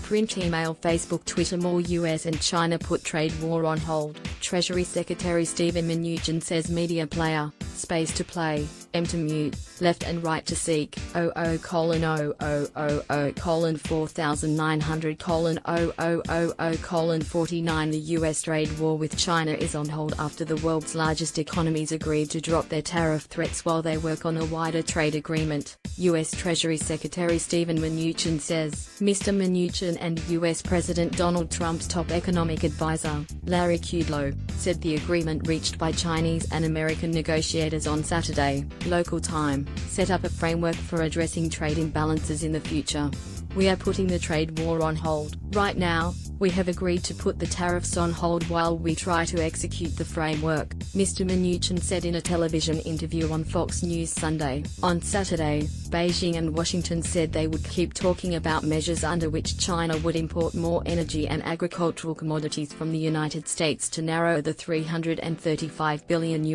Print, email, Facebook, Twitter. More US and China put trade war on hold. Treasury Secretary Steven Mnuchin says media player, space to play, M to mute, left and right to seek, 00:4900:00:49. The US trade war with China is on hold after the world's largest economies agreed to drop their tariff threats while they work on a wider trade agreement, US Treasury Secretary Steven Mnuchin says. Mr. Mnuchin and US President Donald Trump's top economic advisor, Larry Kudlow, said the agreement reached by Chinese and American negotiators on Saturday, local time, set up a framework for addressing trade imbalances in the future. We are putting the trade war on hold. Right now, we have agreed to put the tariffs on hold while we try to execute the framework, Mr. Mnuchin said in a television interview on Fox News Sunday. On Saturday, Beijing and Washington said they would keep talking about measures under which China would import more energy and agricultural commodities from the United States to narrow the $335 billion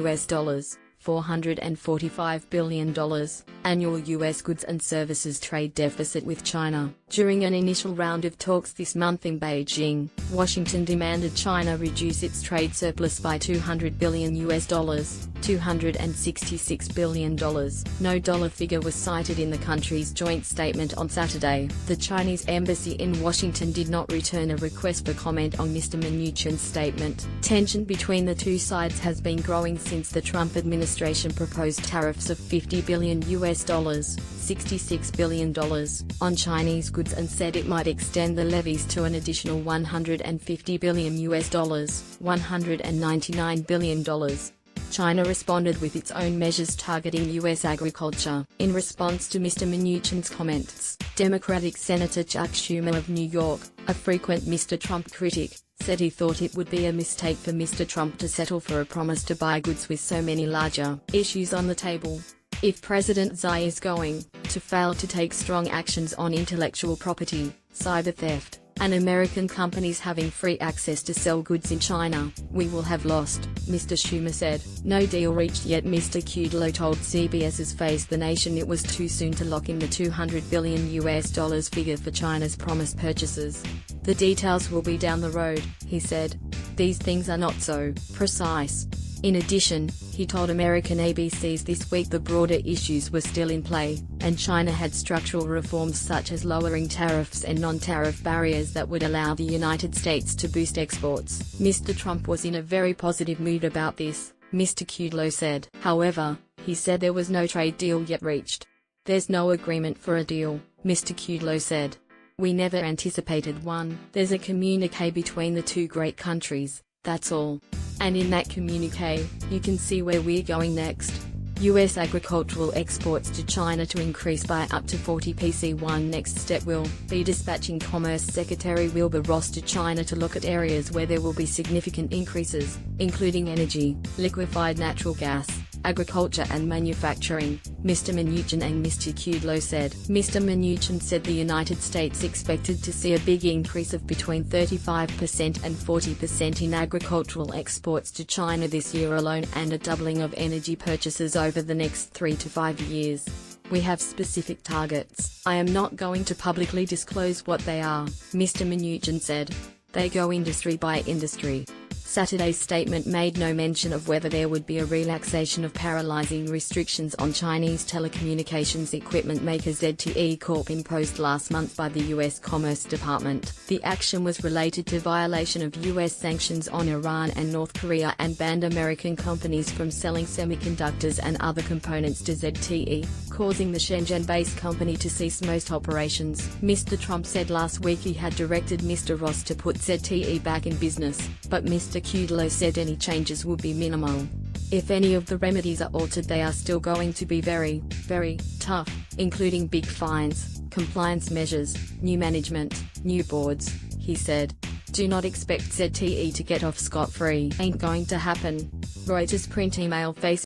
$445 billion annual U.S. goods and services trade deficit with China. During an initial round of talks this month in Beijing, Washington demanded China reduce its trade surplus by $200 billion $266 billion. No dollar figure was cited in the country's joint statement on Saturday. The Chinese embassy in Washington did not return a request for comment on Mr. Mnuchin's statement. Tension between the two sides has been growing since the Trump administration proposed tariffs of $50 billion $66 billion on Chinese goods and said it might extend the levies to an additional $150 billion $199 billion. China responded with its own measures targeting U.S. agriculture. In response to Mr. Mnuchin's comments, Democratic Senator Chuck Schumer of New York, a frequent Mr. Trump critic, said he thought it would be a mistake for Mr. Trump to settle for a promise to buy goods with so many larger issues on the table. If President Xi is going to fail to take strong actions on intellectual property, cyber theft, and American companies having free access to sell goods in China, we will have lost, Mr. Schumer said. No deal reached yet. Mr. Kudlow told CBS's Face the Nation it was too soon to lock in the $200 billion figure for China's promised purchases. The details will be down the road, he said. These things are not so precise. In addition, he told American ABC's This Week the broader issues were still in play, and China had structural reforms such as lowering tariffs and non-tariff barriers that would allow the United States to boost exports. Mr. Trump was in a very positive mood about this, Mr. Kudlow said. However, he said there was no trade deal yet reached. There's no agreement for a deal, Mr. Kudlow said. We never anticipated one. There's a communique between the two great countries, that's all. And in that communique, you can see where we're going next. U.S. agricultural exports to China to increase by up to 40%. One next step will be dispatching Commerce Secretary Wilbur Ross to China to look at areas where there will be significant increases, including energy, liquefied natural gas, agriculture and manufacturing, Mr. Mnuchin and Mr. Kudlow said. Mr. Mnuchin said the United States expected to see a big increase of between 35% and 40% in agricultural exports to China this year alone and a doubling of energy purchases over the next 3 to 5 years. We have specific targets. I am not going to publicly disclose what they are, Mr. Mnuchin said. They go industry by industry. Saturday's statement made no mention of whether there would be a relaxation of paralyzing restrictions on Chinese telecommunications equipment maker ZTE Corp imposed last month by the U.S. Commerce Department. The action was related to violation of U.S. sanctions on Iran and North Korea and banned American companies from selling semiconductors and other components to ZTE, causing the Shenzhen-based company to cease most operations. Mr. Trump said last week he had directed Mr. Ross to put ZTE back in business, but Mr. Kudlow said any changes would be minimal. If any of the remedies are altered, they are still going to be very, very tough, including big fines, compliance measures, new management, new boards, he said. Do not expect ZTE to get off scot-free. Ain't going to happen. Reuters. Print, email, Facebook.